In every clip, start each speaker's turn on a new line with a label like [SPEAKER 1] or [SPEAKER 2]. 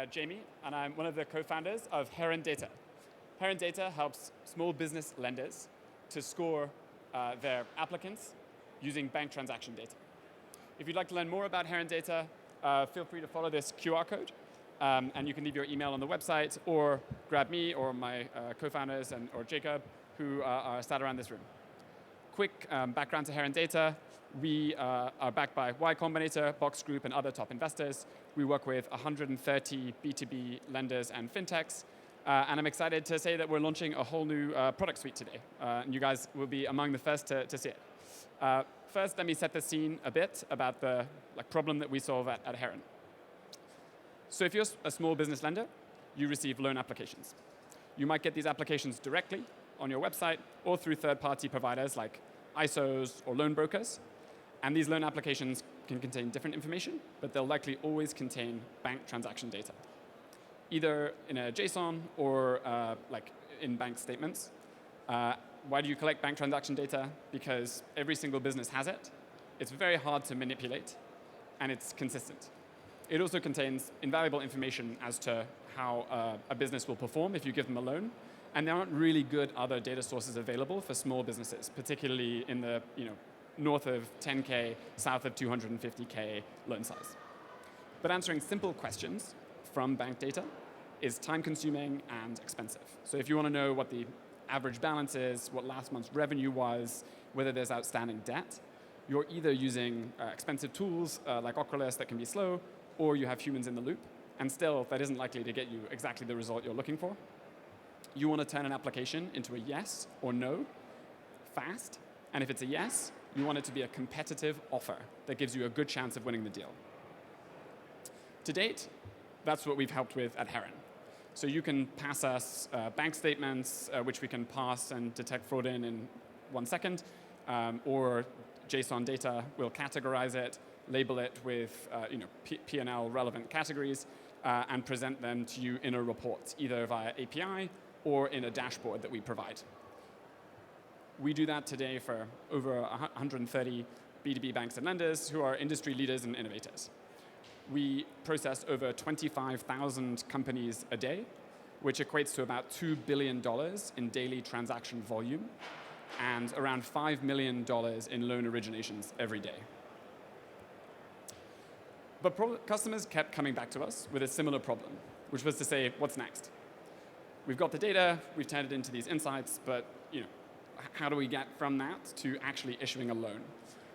[SPEAKER 1] Jamie, and I'm one of the co-founders of Heron Data. Heron Data helps small business lenders to score their applicants using bank transaction data. If you'd like to learn more about Heron Data, feel free to follow this QR code, and you can leave your email on the website or grab me or my co-founders or Jacob, who are sat around this room. Quick background to Heron Data. We are backed by Y Combinator, Box Group, and other top investors. We work with 130 B2B lenders and fintechs. And I'm excited to say that we're launching a whole new product suite today. And you guys will be among the first to see it. First, let me set the scene a bit about the problem that we solve at Heron. So if you're a small business lender, you receive loan applications. You might get these applications directly on your website or through third-party providers like ISOs or loan brokers. And these loan applications can contain different information, but they'll likely always contain bank transaction data, either in a JSON or in bank statements. Why do you collect bank transaction data? Because every single business has it. It's very hard to manipulate, and it's consistent. It also contains invaluable information as to how a business will perform if you give them a loan. And there aren't really good other data sources available for small businesses, particularly in the north of 10K, south of 250K loan size. But answering simple questions from bank data is time-consuming and expensive. So if you want to know what the average balance is, what last month's revenue was, whether there's outstanding debt, you're either using expensive tools like Oculus that can be slow, or you have humans in the loop, and still that isn't likely to get you exactly the result you're looking for. You want to turn an application into a yes or no fast, and if it's a yes, you want it to be a competitive offer that gives you a good chance of winning the deal. To date, that's what we've helped with at Heron. So you can pass us bank statements, which we can pass and detect fraud in 1 second, or JSON data. We'll categorize it, label it with P&L relevant categories, and present them to you in a report, either via API or in a dashboard that we provide. We do that today for over 130 B2B banks and lenders who are industry leaders and innovators. We process over 25,000 companies a day, which equates to about $2 billion in daily transaction volume and around $5 million in loan originations every day. But customers kept coming back to us with a similar problem, which was to say, what's next? We've got the data, we've turned it into these insights, but how do we get from that to actually issuing a loan?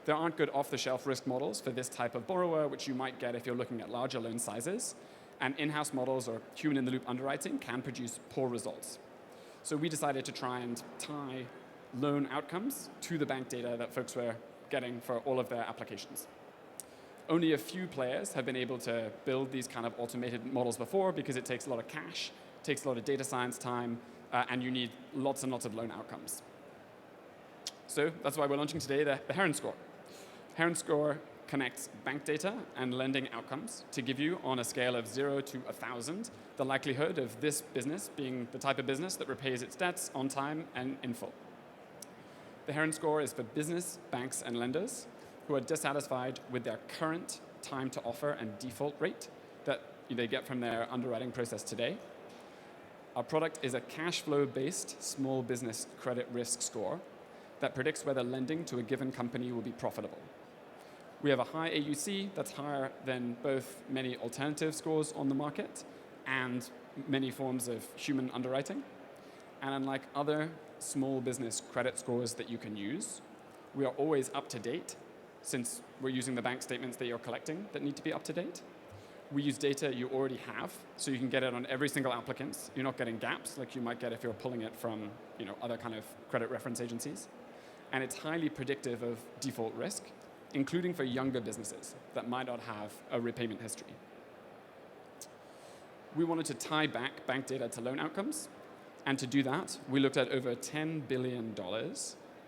[SPEAKER 1] There aren't good off-the-shelf risk models for this type of borrower, which you might get if you're looking at larger loan sizes. And in-house models or human-in-the-loop underwriting can produce poor results. So we decided to try and tie loan outcomes to the bank data that folks were getting for all of their applications. Only a few players have been able to build these kind of automated models before because it takes a lot of cash, takes a lot of data science time, and you need lots and lots of loan outcomes. So that's why we're launching today the Heron Score. Heron Score connects bank data and lending outcomes to give you, on a scale of 0 to 1,000, the likelihood of this business being the type of business that repays its debts on time and in full. The Heron Score is for business, banks, and lenders who are dissatisfied with their current time to offer and default rate that they get from their underwriting process today. Our product is a cash flow-based small business credit risk score that predicts whether lending to a given company will be profitable. We have a high AUC that's higher than both many alternative scores on the market and many forms of human underwriting. And unlike other small business credit scores that you can use, we are always up to date since we're using the bank statements that you're collecting that need to be up to date. We use data you already have, so you can get it on every single applicant. You're not getting gaps like you might get if you're pulling it from other kind of credit reference agencies. And it's highly predictive of default risk, including for younger businesses that might not have a repayment history. We wanted to tie back bank data to loan outcomes, and to do that, we looked at over $10 billion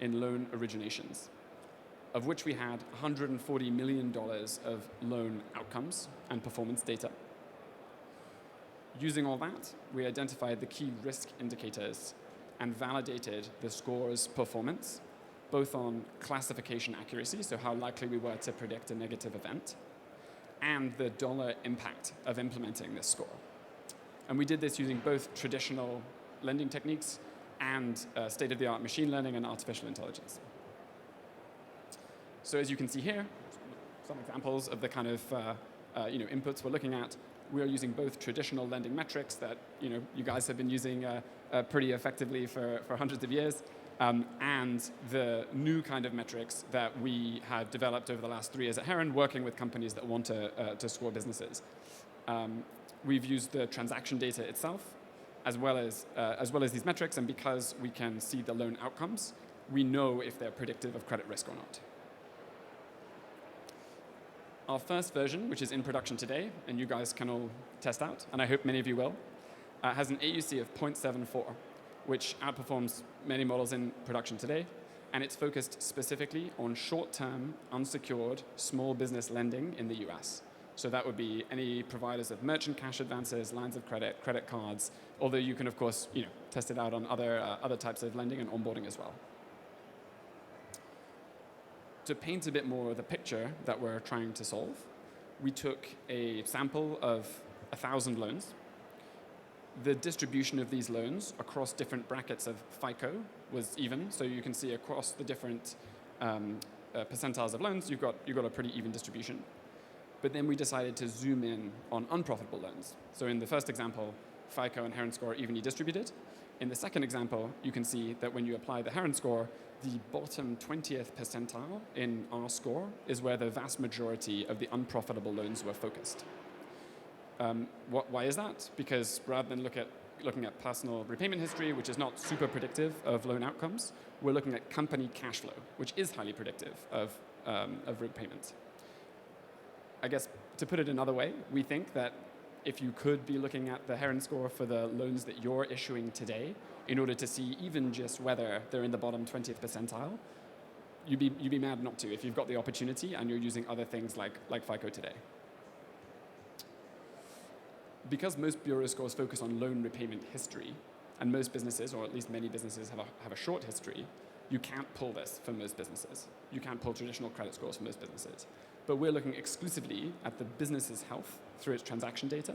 [SPEAKER 1] in loan originations, of which we had $140 million of loan outcomes and performance data. Using all that, we identified the key risk indicators and validated the score's performance, both on classification accuracy, so how likely we were to predict a negative event, and the dollar impact of implementing this score. And we did this using both traditional lending techniques and state-of-the-art machine learning and artificial intelligence. So as you can see here, some examples of the kind of inputs we're looking at. We are using both traditional lending metrics that you guys have been using pretty effectively for hundreds of years, and the new kind of metrics that we have developed over the last 3 years at Heron, working with companies that want to score businesses. We've used the transaction data itself, as well as these metrics, and because we can see the loan outcomes, we know if they're predictive of credit risk or not. Our first version, which is in production today, and you guys can all test out, and I hope many of you will, has an AUC of 0.74, which outperforms many models in production today, and it's focused specifically on short-term, unsecured, small business lending in the US. So that would be any providers of merchant cash advances, lines of credit, credit cards, although you can, of course, test it out on other types of lending and onboarding as well. To paint a bit more of the picture that we're trying to solve, we took a sample of 1,000 loans. The distribution of these loans across different brackets of FICO was even, so you can see across the different percentiles of loans, you've got a pretty even distribution. But then we decided to zoom in on unprofitable loans. So in the first example, FICO and Heron Score are evenly distributed. In the second example, you can see that when you apply the Heron Score, the bottom 20th percentile in our score is where the vast majority of the unprofitable loans were focused. Why is that? Because rather than looking at personal repayment history, which is not super predictive of loan outcomes, we're looking at company cash flow, which is highly predictive of repayment. I guess to put it another way, we think that if you could be looking at the Heron Score for the loans that you're issuing today, in order to see even just whether they're in the bottom 20th percentile, you'd be mad not to if you've got the opportunity and you're using other things like FICO today. Because most bureau scores focus on loan repayment history, and most businesses, or at least many businesses, have a short history, you can't pull this for most businesses. You can't pull traditional credit scores for most businesses. But we're looking exclusively at the business's health through its transaction data,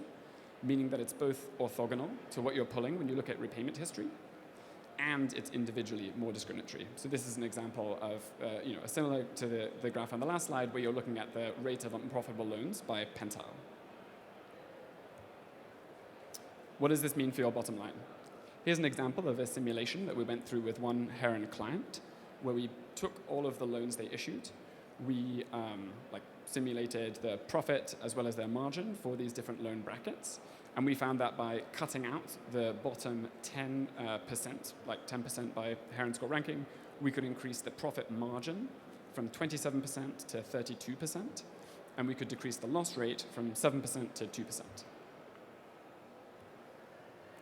[SPEAKER 1] meaning that it's both orthogonal to what you're pulling when you look at repayment history, and it's individually more discriminatory. So this is an example of, similar to the graph on the last slide, where you're looking at the rate of unprofitable loans by pentile. What does this mean for your bottom line? Here's an example of a simulation that we went through with one Heron client, where we took all of the loans they issued. We simulated the profit as well as their margin for these different loan brackets. And we found that by cutting out the bottom 10%, like 10% by Heron Score ranking, we could increase the profit margin from 27% to 32%. And we could decrease the loss rate from 7% to 2%.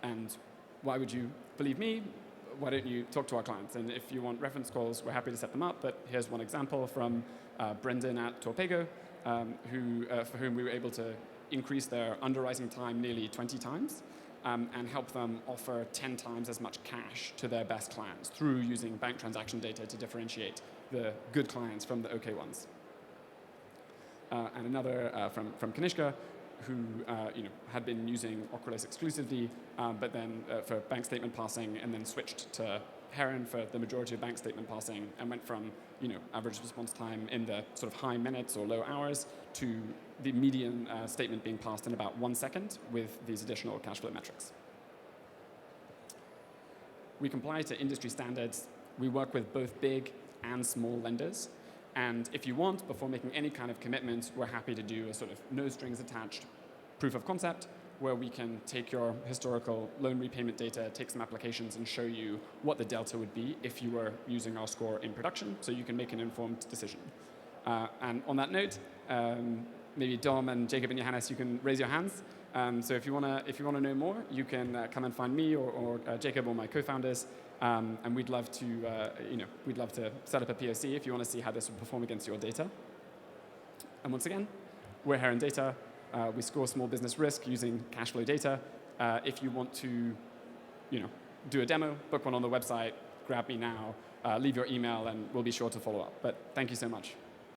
[SPEAKER 1] And why would you believe me? Why don't you talk to our clients? And if you want reference calls, we're happy to set them up. But here's one example from Brendan at Torpego, for whom we were able to increase their underwriting time nearly 20 times and help them offer 10 times as much cash to their best clients through using bank transaction data to differentiate the good clients from the okay ones. And another from Kanishka, who had been using Oculus exclusively, but then for bank statement passing, and then switched to Heron for the majority of bank statement passing, and went from average response time in the sort of high minutes or low hours to the median statement being passed in about 1 second with these additional cash flow metrics. We comply to industry standards. We work with both big and small lenders. And if you want, before making any kind of commitment, we're happy to do a sort of no strings attached proof of concept, where we can take your historical loan repayment data, take some applications, and show you what the delta would be if you were using our score in production, so you can make an informed decision. And on that note, maybe Dom and Jacob and Johannes, you can raise your hands. So if you wanna know more, you can come and find me or Jacob or my co-founders. And we'd love to set up a POC if you want to see how this would perform against your data. And once again, we're Heron Data. We score small business risk using cash flow data. If you want to, do a demo, book one on the website, grab me now, leave your email, and we'll be sure to follow up. But thank you so much.